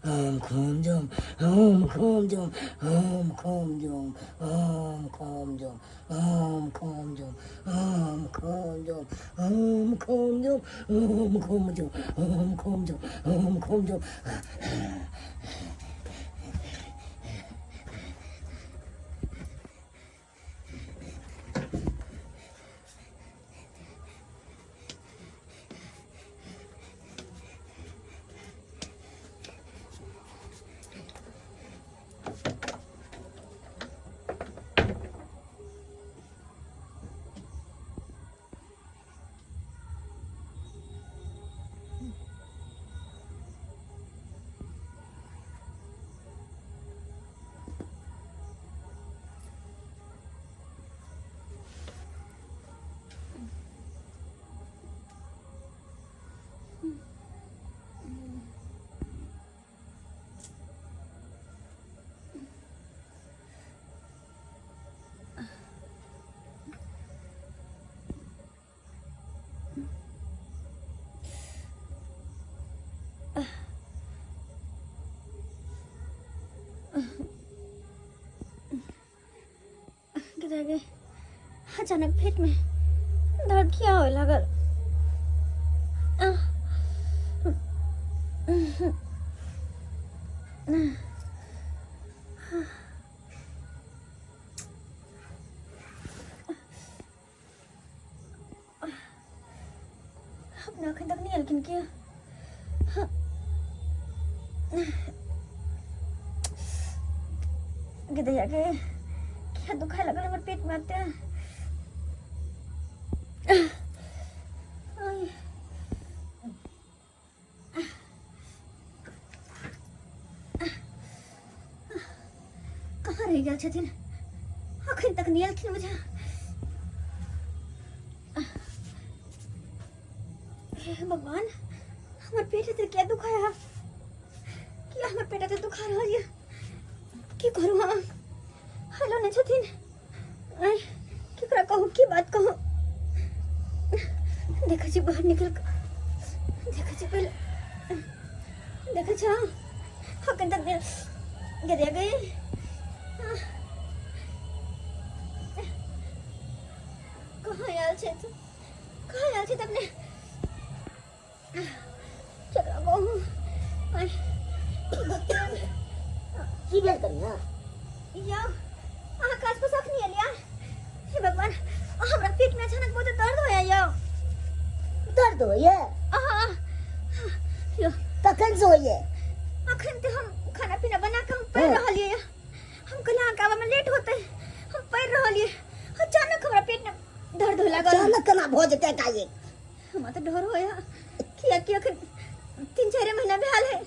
Om Khom Jum, Om Khom Jum, Om Khom Jum, Om Khom Jum, Om Khom Jum, Om Khom Jum, Om Khom Jum, Om Khom Jum, Om Khom Jum, Om Khom Jum. गए अचानक पेट में दर्द क्या होने लगा। अपना आँखें तक नहीं हल्किन किया। किधर जाके क्या दुखाए लगा मेरे पेट में आते हैं। कहाँ रह गया छथिन आखिर तक नहीं हल्किन मुझे। हे भगवान हमारे पेट से क्या दुखाया क्या हमारे पेट से दुखा रहा है की करूँ। हाँ हेलो ने छथिन क्या कहूँ की बात कहूँ। देखा जी बाहर निकल देखा जी पहले देखा जी हाँ कहीं तक गिर गए। कहाँ यार छे तू कहाँ यार छे तबने चला कहूँ की बेल करना या आकाश पर सख नहीं लिया। हे भगवान हमरा पेट में अचानक बहुत दर्द होया या दर्द हो ये यो कखन से हो ये अखन ते हम खाना पीना बना के हम पढ़ रहल लिए। हम कल आकावा में लेट होते हम पढ़ रहल लिए अचानक हमरा पेट में दर्द हो लगा। अचानक कना भ जते का ये हम तो डर होया कि अखन 3-4 महीना में हाल है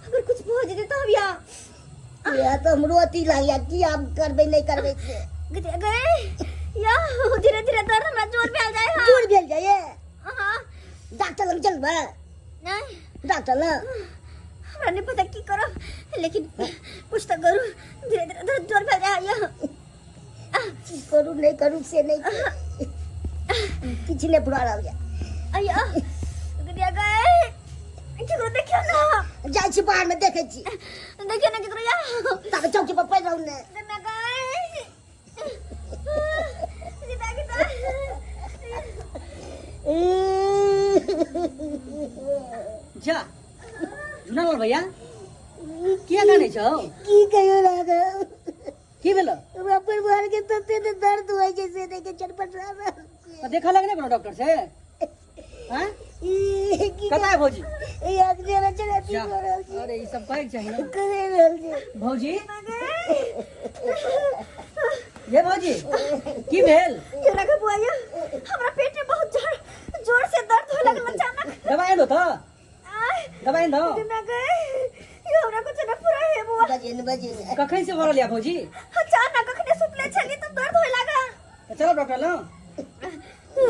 अगर कुछ हो जते तो अब या तो हमरो अति लागिया की आप करबे नहीं करबे से गए या धीरे धीरे दर्द हमरा जोर में आ जाए। हां जोर भेल जाए हां डॉक्टर लग चल बा नहीं डॉक्टर ना हमरा नहीं पता की करो लेकिन कुछ तो करूं धीरे धीरे दर्द जोर में आ जाए। करू नहीं करू से नहीं किछ ने बुरा रह गया अया गदिया गए केकरो देखियो ना जाय छी बाहर में देखे छी देखियो ना केकरो या तब चौकी पर पैर रहू ने ना गए सीधा के जा जुनाल भैया क्या गाने छौ की कहियो लागे की भेलो हमरा परिवार के तते दर्द होय जैसे देखे चटपट रहा देखा लगने कोनो डॉक्टर से हां कता है भौजी ए आज जरा चलाती हो रहल छी। अरे ई सब कहे चाहिए ना करे रहल छी भौजी ये भौजी की भेल केरा के बुआया हमरा पेट में बहुत जोर से दर्द हो लगल अचानक दवाई दो तो दवाई दो ना गए ये हमरा कुछ ना पूरा है बुआ बजे कखन से हो रहलिया भौजी अचानक कखने सुतले छली तो दर्द होय लगा। चलो डॉक्टर लो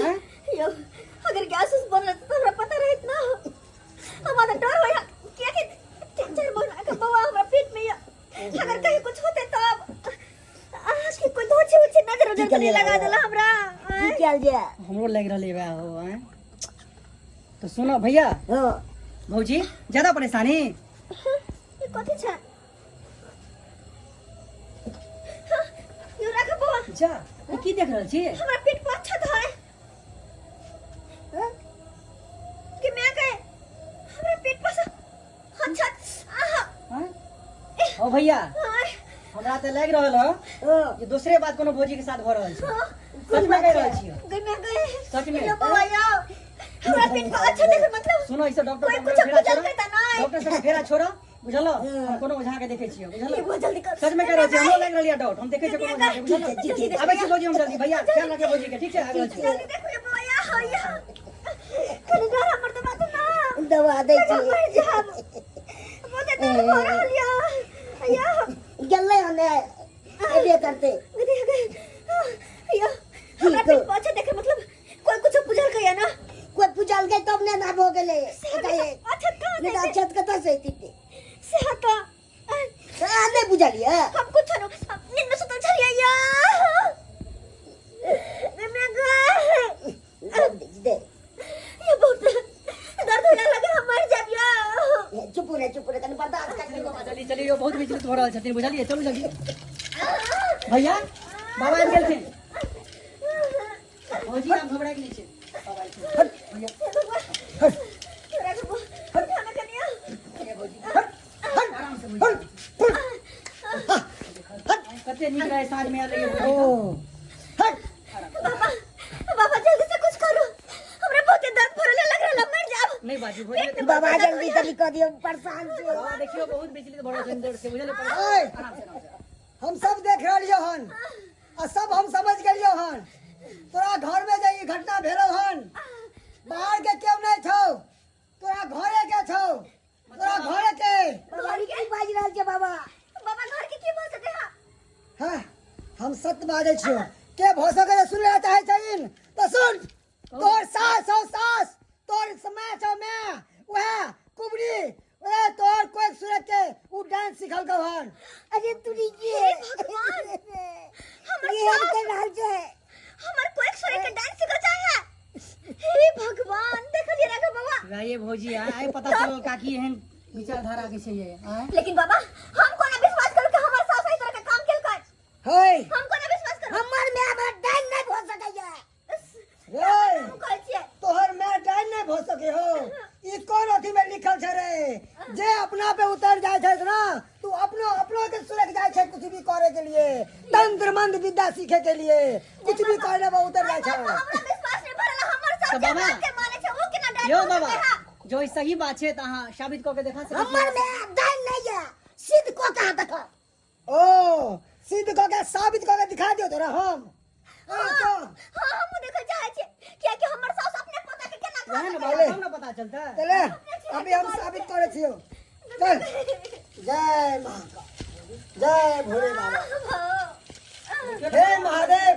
हैं यो अगर गैस बन रहा तो हमरा पता रहित ना हमारा डर होया क्या के 3-4 महीना का बवा हमरा पेट में अगर कहीं कुछ होते तो आज के कोई धोछे उछे नजर उधर नहीं लगा देला हमरा की कैल जे हमरो लग रहले बा हो हैं। तो सुनो भैया हां भौजी ज्यादा परेशानी ये कथी छै यो राख बौआ जा ई की देख रहल छी हमरा पेट पर अच्छा है कि मैं गए हमरा पेट पर अच्छा आहा हां ओ भैया हमरा त लाग रहल ह ये दूसरे बात कोनो भौजी के साथ भ रहल छै सच में कह रहल छी गई मैं गए सच में लो बौआ यो हमरा पेट पर अच्छा देख मतलब सुनो इसे डॉक्टर कोई कुछ बुझल के त नहीं डॉक्टर से फेरा छोड़ो बुझलो हम कोनो ओझा के देखे छियै बुझलो बहुत जल्दी कर सच में कह रहल छी हमरो लाग रहल डाउट हम देखे छियै कोनो ओझा के बुझलो आबै छी भौजी हम जल्दी भैया ख्याल रखे भौजी के ठीक छै आगे छी जल्दी देखो ये बौआ या कनी डर हमर तो बात ना दवा दै छी बहुत दर्द हो रहल या या गल्ले होने एबे करते या हमरा पेट पर अच्छा देखे मतलब कोई कुछ बुझल के ना कोई पूछल गए तब ने ना हो गेले अच्छा कहां ने अच्छत कता से थी सेहत आने बुझलिए हम कुछ न नींद में सुतल छलिए या मैं गए दे ये बहुत दर्द होने लगे हम मर जाबिया चुप रहे कने बर्दाश्त कर ले चली चली यो बहुत विचलित हो रहल छथिन बुझलिए चलू जल्दी भैया बाबा आबि गेलखिन भौजी आप घबरा के नीचे बाबा हट भैया तेरा को खाना कनिया ये भौजी हट आराम से भौजी कते नीक रहे साँझ में आ रही है ओ हट बाबा बाबा जल्दी से कुछ करो हमरा बहुत दर्द भरले लग रहल मर जाब नहीं बाजी भौजी बाबा जल्दी जल्दी कर दियो परेशान से बाबा देखियो बहुत विचलित भरो छन देर से बुझले ओए! आराम से हम सब देख रहियो हन आ सब हम समझ गेलियो हन तोरा घर में जे ई घटना भेलो हन बाहर के केव नहीं छौ तोरा घरे के छौ तोरा घरे के बाबा की बाज रहल छै बाबा बाबा घर के की भऽ सके हां हम सत्य बाजै छियो के भ सके सुनै चाहे छइन तो सुन तोर सास हो सास तोर समय छौ मैं वह कुबड़ी ए तोर कोई सूरत के उ डांस सिखल गो हन अरे तुरी ये भगवान हमर ये सास कर रहल छै हमर कोई सोरे के डांस सिखा चाहे हे भगवान देखलिए रे बाबा राये भौजी आए पता चलल काकी एहन विचारधारा के छै ये आए लेकिन बाबा हम कोना विश्वास करू कि हमर सास एहि तरह के काम केल कर हे हम कोना विश्वास करू हमर में अब डाइन नहीं हो सकैया रे हम कहै छियै तोहर मैं डाइन नहीं हो सके हो ई कौन अथी में लिखल छे रे जे अपना पे उतर जाय छे ना तू अपनो के सुरक जाय छे कुछ भी करे के लिए तंत्र मंत्र विद्या सीखे के लिए कुछ भी करे में उतर जाय छे हमरा विश्वास नहीं भरला हमर सास तो के बाबा, बात के माने छे ओ केना डांस यो बाबा जो ई सही बात छै त अहाँ साबित क के देखा सकै हमर में डाइन नहीं है सिद्ध को कहा देखो ओ सिद्ध को के साबित को के दिखा दियो तोरा हम हां हम देखै चाहे छियै किया कि हमर सास अपने पता के केना वहे न कर बाबा तब न पता चलता चले अभी हम साबित करे छियो चल जय महाकाल जय भोले बाबा हे महादेव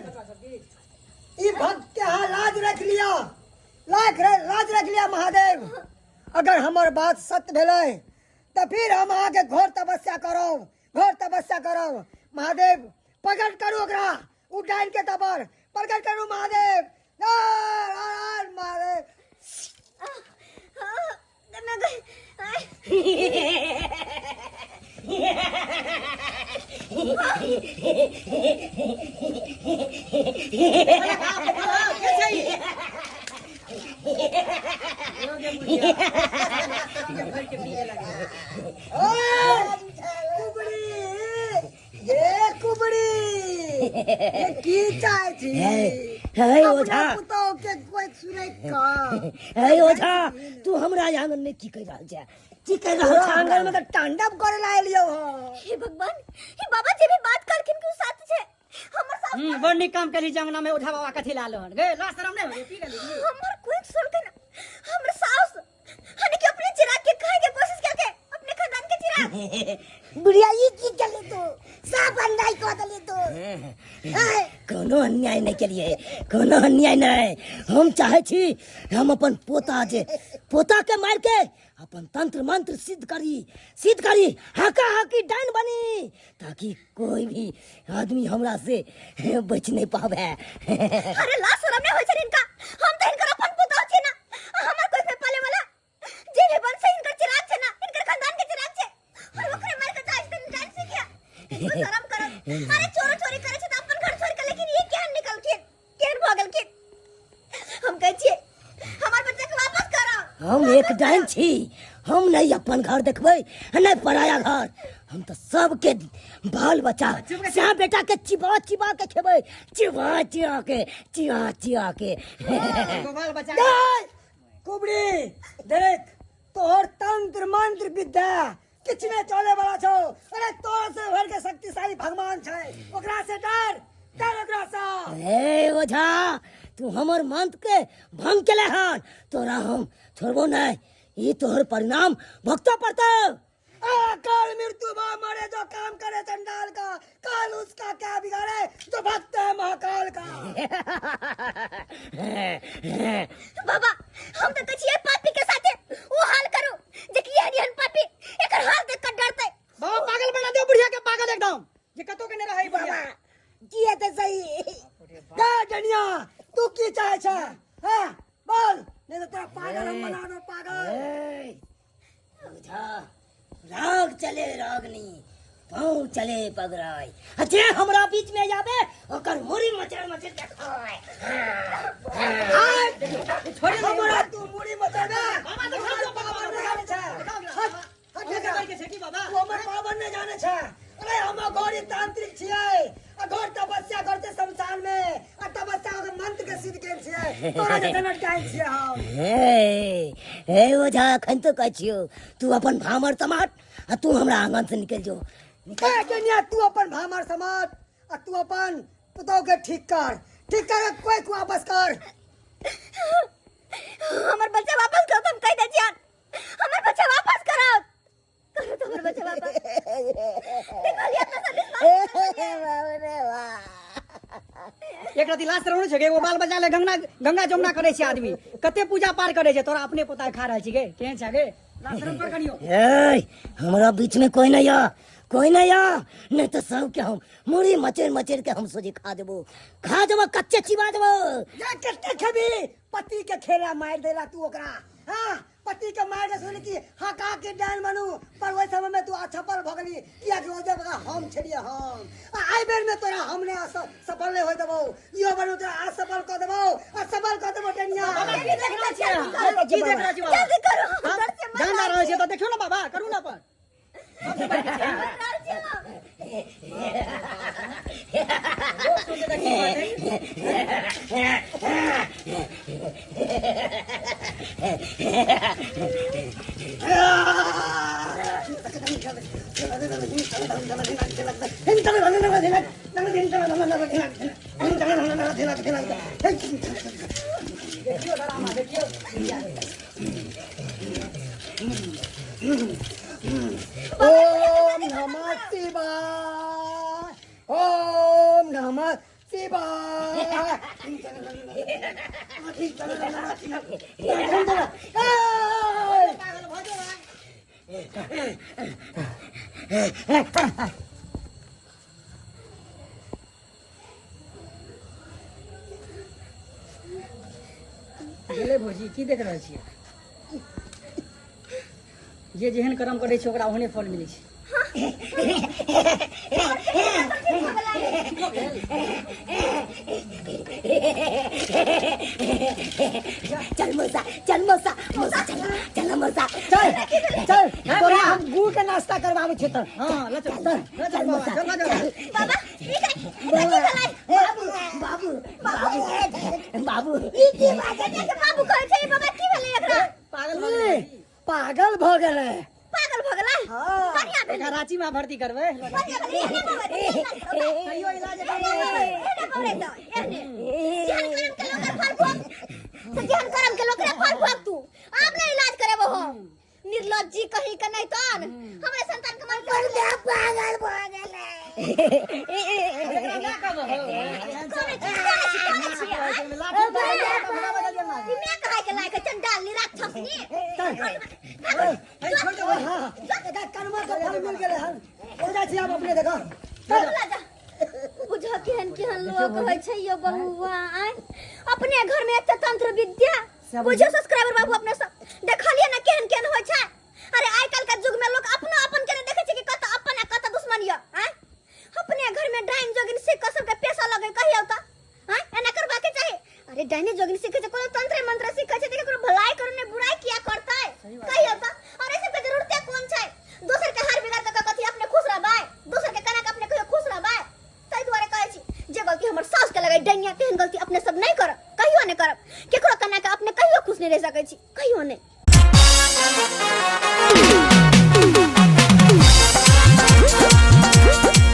ई भक्त के यहाँ लाज रख लिया लाज रख लिया महादेव अगर हमर बात सत्य भेलै तो फिर हम अहाँ के घोर तपस्या करब महादेव प्रकट करू ओकरा उ डाइन के तबर प्रकट करू महादेव नारायण महादेव करना गए ये की चाहे छी हे ओझा पुतौ के कोई सुनै का हे ओझा तू हमरा आंगन में की कह रहल छै की कह रहल छै आंगन में तो तांडव करे ला एलियो हो हे भगवान हे बाबा जे भी बात करखिन कि साथ छे हमर सास बड़ नीक काम करी जंगना में ओझा बाबा कथी लाल हन गे ला शरम नहीं हो की गली हमर कोई सुनते ना हमर सास हने के अपने चिराग के खाए के कोशिश करके अपने खानदान के चिराग बुढ़िया ई की चले तू साफ अन्याय कह दली तू कोनो अन्याय नहीं केलिए कोनो अन्याय नहीं हम चाहे छी हम अपन पोता के मार के अपन तंत्र मंत्र सिद्ध करी हाका हाकी डाइन बनी ताकि कोई भी आदमी हमरा से बच नहीं पावे अरे ला शरम नहीं होय छै इनका हम तो इनकर अपन पुता छी ना हमर कोई पे पाले वाला जे भी बन से इनकर चिराग छै ना इनकर खानदान के चिराग छै और ओकरे तनिको शरम करो। अरे चोरी चोरी करे छ त अपन घर छोड़ के, लेकिन ये केहन निकल के केहन भगल के। हम कहै छियै हमर बच्चा के वापस करो। हम एक डाइन छी, हम नहीं अपन घर देखबै नहीं पराया घर। हम तो सबके बाल बच्चा श्याम बेटा के चिबा चिबा के खेबै, चिबा चिबा के, चिबा चिबा के। बाल बच्चा देख कुबड़ी, देख तोहर तंत्र मंत्र विद्या किछ में चले वाला छौ। अरे तोर से भर के शक्तिशाली भगवान छै, ओकरा से डर ओकरा से। ए ओझा, तू हमर मंत्र के भंग केले हन, तोरा हम छोड़बो नहीं। ये तोहर परिणाम भुगतो पड़तो। काल मृत्यु बा मरे जो काम करे चंडाल का, काल उसका क्या बिगाड़े जो भक्त है महाकाल का। बाबा हम तो कछिए पापी के साथे वो हाल करू जे कि हन पापी एकर हाल देख कर डरते। बाबा पागल बना दो बुढ़िया के, पागल एकदम। ये कतो के ने रहई बाबा। किए ते सही का जनिया तू की चाहे छ? हां बोल, नहीं तो तेरा पागल हम बना दो पागल। ए, ओझा, राग चले रागनी, पाँव चले पगराई। जे हमरा बीच में जाबे ओकर मुरी मचर मचर के खाए। छोड़ हमरा तू मुड़ी मचा दे। बाबा तो खाओ तो पावन ने जाने छ। हट के छेकी बाबा। तू हमर पावन ने जाने छ। अरे हम गौरी तांत्रिक छियै, घोर तपस्या करते शमशान में, आ तपस्या के मंत्र के सिद्ध केन छियै। तोरा जे जनट काहे छियै हम। ए ओझा, अखन तो कह छियो तू अपन भामर समाट आ तू हमरा आंगन से निकल जो। ए कन्या तू अपन भामर समाज, आ तू अपन पुतौ के ठीक कर के कोई को वापस कर। हमर बच्चा वापस करो, तुम कह दे जान हमर बच्चा वापस करो। करो तो हमर बच्चा वापस। देखलिए अपना एक राति लास्ट रहने छे वो बाल बच्चा ले गंगा जमुना करे छे आदमी, कते पूजा पार करे छे, तोरा अपने पोता खा रहल छी गे। केहन छे गे? लास्ट रन पर कनियो। ए, हमरा बीच में कोई नहीं आ, कोई नहीं आ, नहीं तो सब के हम मुड़ी मचेर मचेर के हम सोजी खा देबो कच्चे चिबा देबो। ये कते खेबी पति के खेला मार देला तू ओकरा। हां पति के मार दे सुन की हका के डान बनू, पर ओइ समय में तू अछपल भगली किया कि ओ जब हम छलिए हम। आई बेर में तोरा हमने सफल नहीं होय देबो, यो बनू तोरा असफल क देबो, असफल क देबो टेनिया। की देख रहल छी? की देख रहल छी बाबा? जल्दी करो, डर से मत जान ना रहल छी तो देखियो ना बाबा, करू ना अपन। ओम नमः शिवाय, ओम नमः शिवाय। गेले भौजी, की देख रहल छी? जे जेहन कर्म करे छै ओकरा ओहने फल मिलै छै। चल मौसा, चल मौसा, मौसा चल, चल मौसा, चल चल तोरा हम गुड़ के नाश्ता करवावे छै त। हां ल चल चल मौसा, चल बाबा बाबू बाबू बाबू बाबू की बात है के बाबू कहै छै बाबा की भेलै एकरा? पागल भ गेलै। पागल भ गेलै? हाँ। बढ़िया भेलै। एकरा रांची में भर्ती करबै। बढ़िया भेलै, एहने बाबा कहियो इलाज एहने बोले तो एहने जहन करम के लोकरे फल भोग तू आप नहीं इलाज करेबो हो। निर्लज्जी कहीं के नहीं तन हमरे संतान के मन कर दे पागल भ गेलै। ना कब हो मैं कहा के लायक चंडाल निराक्षसनी छोड़ दो। एका कर्मा के फल मिल गेलै हन। हो जा छी आप अपने देखो। बुझ केहन केहन लोग होय छै यो बहुआ आय अपने घर में एते तंत्र विद्या बुझो सब्सक्राइबर बाबू अपने सब देखलिए ना केहन केहन होय छै। अरे आइ काल के युग में लोग अपना अपन के देखे छै कि कत अपन आ कत दुश्मन य आय डहनी जोगिनी सीखे छै, कोनो तंत्र मंत्र सीखे छै, केकरो भलाई करे ने बुराई किया करता है? कही होता और ऐसे पे जरूरत कौन छै? दोसर के हार बिगाड़ के कथि अपने खुश रहबाय, दोसर के कना के अपने कहियो खुश रहबाय? तै दुआरे कहै छी जे गलती हमर सास के लगाई डैनिया तेहन गलती अपने सब नहीं करब, कहियो नहीं करब। केकरो कना के अपने कहियो खुश नहीं रह सकै छी, कहियो नहीं।